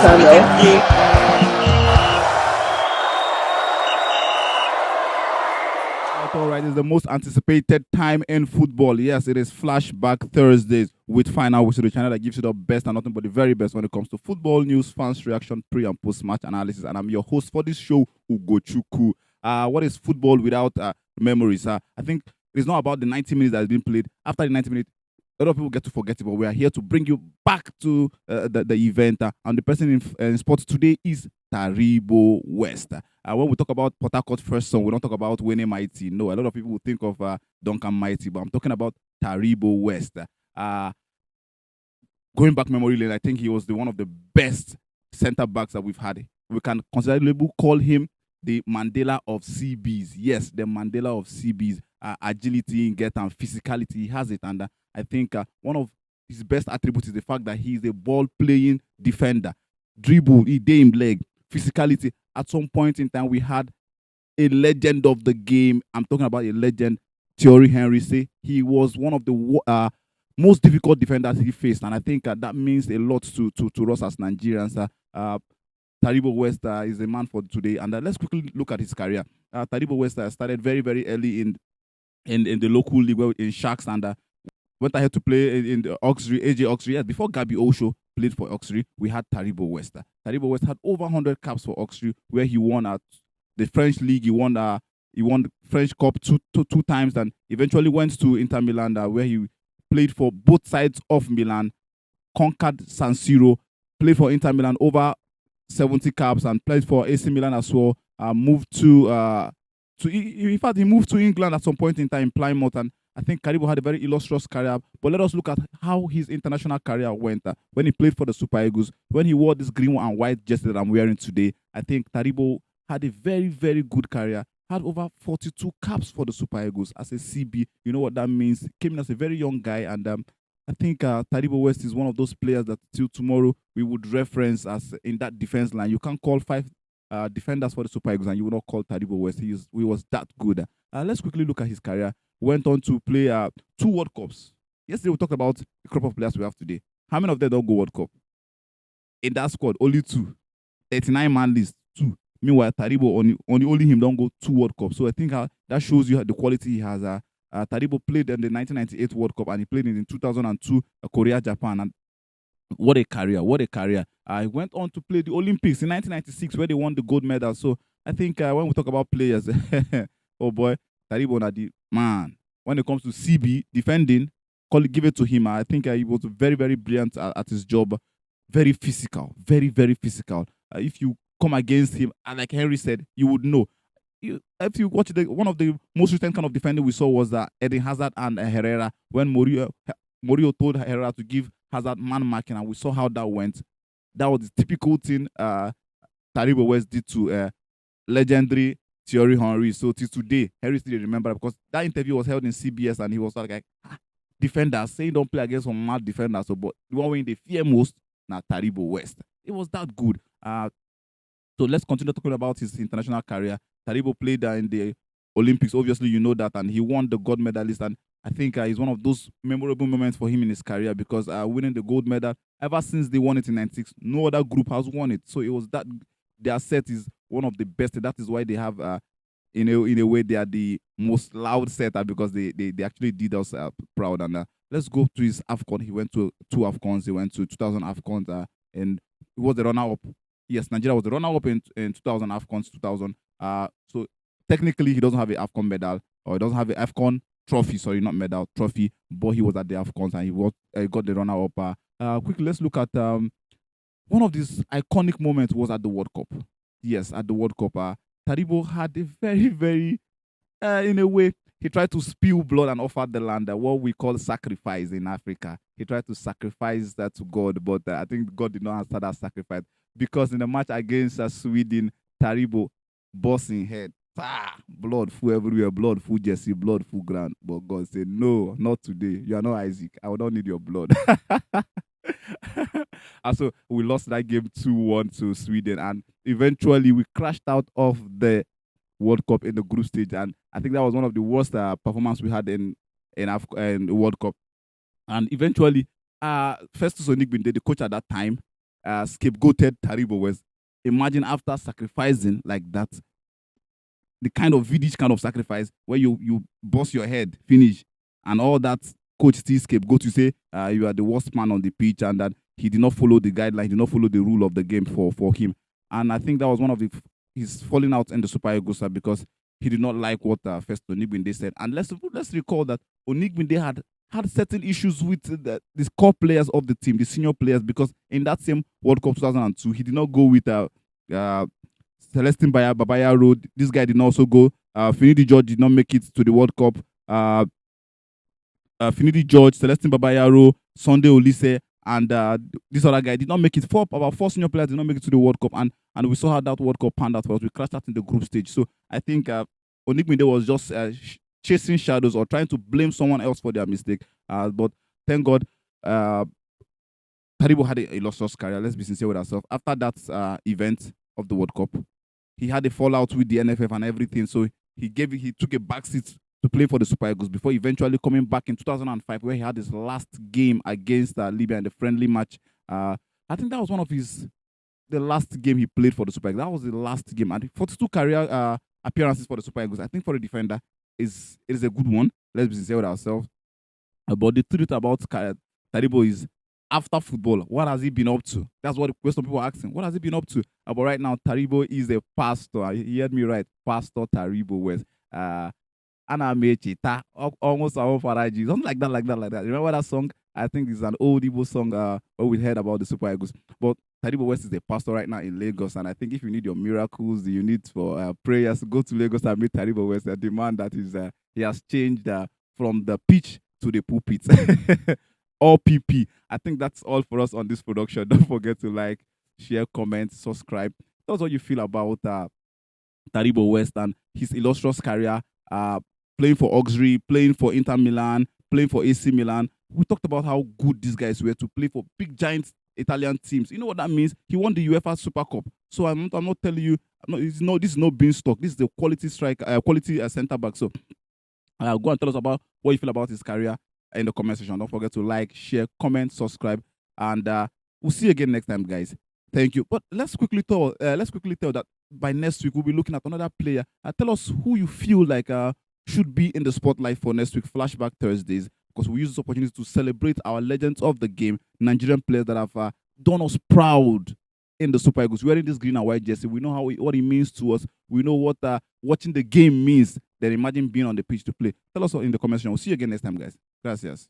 channel. All right, it's the most anticipated time in football. Yes, it is Flashback Thursdays with Final Whistle, the channel that gives you the best and nothing but the very best when it comes to football news, fans' reaction, pre and post match analysis. And I'm your host for this show, Ugochukwu. What is football without memories? I think it's not about the 90 minutes that has been played. After the 90 minutes, a lot of people get to forget it, but we are here to bring you back to the event. And the person in sports today is Taribo West. When we talk about Port Harcourt first song, we don't talk about Winnie Mighty. No, a lot of people will think of Duncan Mighty, but I'm talking about Taribo West. Going back memory lane, I think he was one of the best center backs that we've had. We can considerably call him the Mandela of CBs. Yes, the Mandela of CBs. Agility, get and physicality, he has it. And I think one of his best attributes is the fact that he is a ball-playing defender. Dribble, he day him leg, physicality. At some point in time, we had a legend of the game. I'm talking about a legend, Thierry Henry. Say he was one of the most difficult defenders he faced, and I think that means a lot to us as Nigerians. Taribo West is the man for today, and let's quickly look at his career. Taribo West started very, very early in the local league in Sharks, and went ahead to play in the Oxley, AJ Oxley. Yes, before Gabi Osho played for Oxley, we had Taribo West. Taribo West had over 100 caps for Oxley, where he won at the French league. He won the French Cup two times, and eventually went to Inter Milan, where he played for both sides of Milan, conquered San Siro, played for Inter Milan over 70 caps, and played for AC Milan as well. Moved to in fact, he moved to England at some point in time in Plymouth, and I think Taribo had a very illustrious career. But let us look at how his international career went when he played for the Super Eagles, when he wore this green and white jersey that I'm wearing today. I think Taribo had a very, very good career, had over 42 caps for the Super Eagles as a CB. You know what that means? Came in as a very young guy, and I think Taribo West is one of those players that till tomorrow we would reference as in that defense line. You can't call five defenders for the Super Eagles and you will not call Taribo West. He was that good. Let's quickly look at his career. Went on to play 2 World Cups. Yesterday we talked about the crop of players we have today. How many of them don't go World Cup? In that squad, only 2. 39-man list, 2. Meanwhile, Taribo, only him don't go 2 World Cups. So I think that shows you the quality he has. Taribo played in the 1998 World Cup, and he played in 2002 Korea, Japan. And what a career, what a career. He went on to play the Olympics in 1996, where they won the gold medal. So I think when we talk about players, oh boy, Taribo na the man. When it comes to CB, defending, give it to him. I think he was very, very brilliant at his job. Very physical, very, very physical. If you come against him, and like Henry said, you would know. If you watch one of the most recent kind of defending we saw was Eden Hazard and Herrera, when Mourinho told Herrera to give Hazard man marking, and we saw how that went. That was the typical thing Taribo West did to legendary Thierry Henry. So till today, Henry still remember, because that interview was held in CBS, and he was like, defenders saying don't play against some mad defenders. So, but the one way they fear most, now Taribo West. It was that good. So let's continue talking about his international career. Taribo played in the Olympics. Obviously, you know that, and he won the gold medalist. And I think it's one of those memorable moments for him in his career, because winning the gold medal, ever since they won it in 96, no other group has won it. So it was that their set is one of the best. That is why they have, in a way, they are the most loud set, because they actually did us proud. And let's go to his Afcon. He went to 2 Afcons. He went to 2000 Afcons, and he was the runner-up. Yes, Nigeria was the runner-up in 2000 Afcons 2000. So technically, he doesn't have an Afcon medal, or he doesn't have an Afcon trophy. Sorry, not medal, trophy. But he was at the Afcons, and he got the runner-up. Quickly, let's look at one of these iconic moments was at the World Cup. Yes, at the World Cup, Taribo had a very, very, in a way, he tried to spill blood and offer the land, what we call sacrifice in Africa. He tried to sacrifice that to God, but I think God did not answer that sacrifice, because in the match against Sweden, Taribo bossing head, blood full everywhere, blood full jersey, blood full ground. But God said, no, not today. You are not Isaac. I will not need your blood. And so we lost that game 2-1 to Sweden, and eventually we crashed out of the World Cup in the group stage, and I think that was one of the worst performance we had in the World Cup. And eventually, Festus Onigbinde, the coach at that time, scapegoated Taribo West. Imagine after sacrificing like that, the kind of Vidic kind of sacrifice where you bust your head, finish, and all that coach still scapegoat you say you are the worst man on the pitch and that he did not follow the guideline, he did not follow the rule of the game for him. And I think that was one of his falling out in the Super Eagles because he did not like what first Onigbinde said. And let's recall that Onigbinde had certain issues with the core players of the team, the senior players, because in that same World Cup 2002, he did not go with uh, Celestine Babaya Road. This guy did not also go. Finidi George did not make it to the World Cup. Finidi George, Celestine Babayaro, Sunday Olise, and this other guy did not make it. About four senior players did not make it to the World Cup, and we saw how that World Cup panned out for us. We crashed out in the group stage. So I think Onigbinde was just chasing shadows or trying to blame someone else for their mistake. But thank God, Taribo had a illustrious career. Let's be sincere with ourselves. After that event of the World Cup, he had a fallout with the NFF and everything. So he took a backseat to play for the Super Eagles before eventually coming back in 2005, where he had his last game against Libya in the friendly match. I think that was one of the last game he played for the Super Eagles. That was the last game. And 42 career appearances for the Super Eagles. I think for a defender, it is a good one. Let's be sincere with ourselves. But the truth about Taribo is, after football, what has he been up to? That's what the question people are asking. What has he been up to? But right now, Taribo is a pastor. You heard me right. Pastor Taribo West. Anamechita, almost our Faraji, something like that. Remember that song? I think it's an old Igbo song where we heard about the Super Eagles. But Taribo West is a pastor right now in Lagos, and I think if you need your miracles, you need for prayers, go to Lagos and meet Taribo West. The man that is he has changed from the pitch to the pulpit. All PP. I think that's all for us on this production. Don't forget to like, share, comment, subscribe. Tell us what you feel about Taribo West and his illustrious career, playing for Auxerre, playing for Inter Milan, playing for AC Milan. We talked about how good these guys were to play for big giant Italian teams. You know what that means? He won the UEFA Super Cup. So I'm not telling you, this is no being stock. This is the quality striker, quality center back. So go and tell us about what you feel about his career in the comment section. Don't forget to like, share, comment, subscribe, and we'll see you again next time, guys. Thank you. But let's quickly tell that by next week we'll be looking at another player. Tell us who you feel like should be in the spotlight for next week Flashback Thursdays, because we use this opportunity to celebrate our legends of the game, Nigerian players that have done us proud in the Super Eagles. Wearing this green and white jersey, we know what it means to us. We know what watching the game means. Then imagine being on the pitch to play. Tell us in the comment section. We'll see you again next time, guys. Gracias.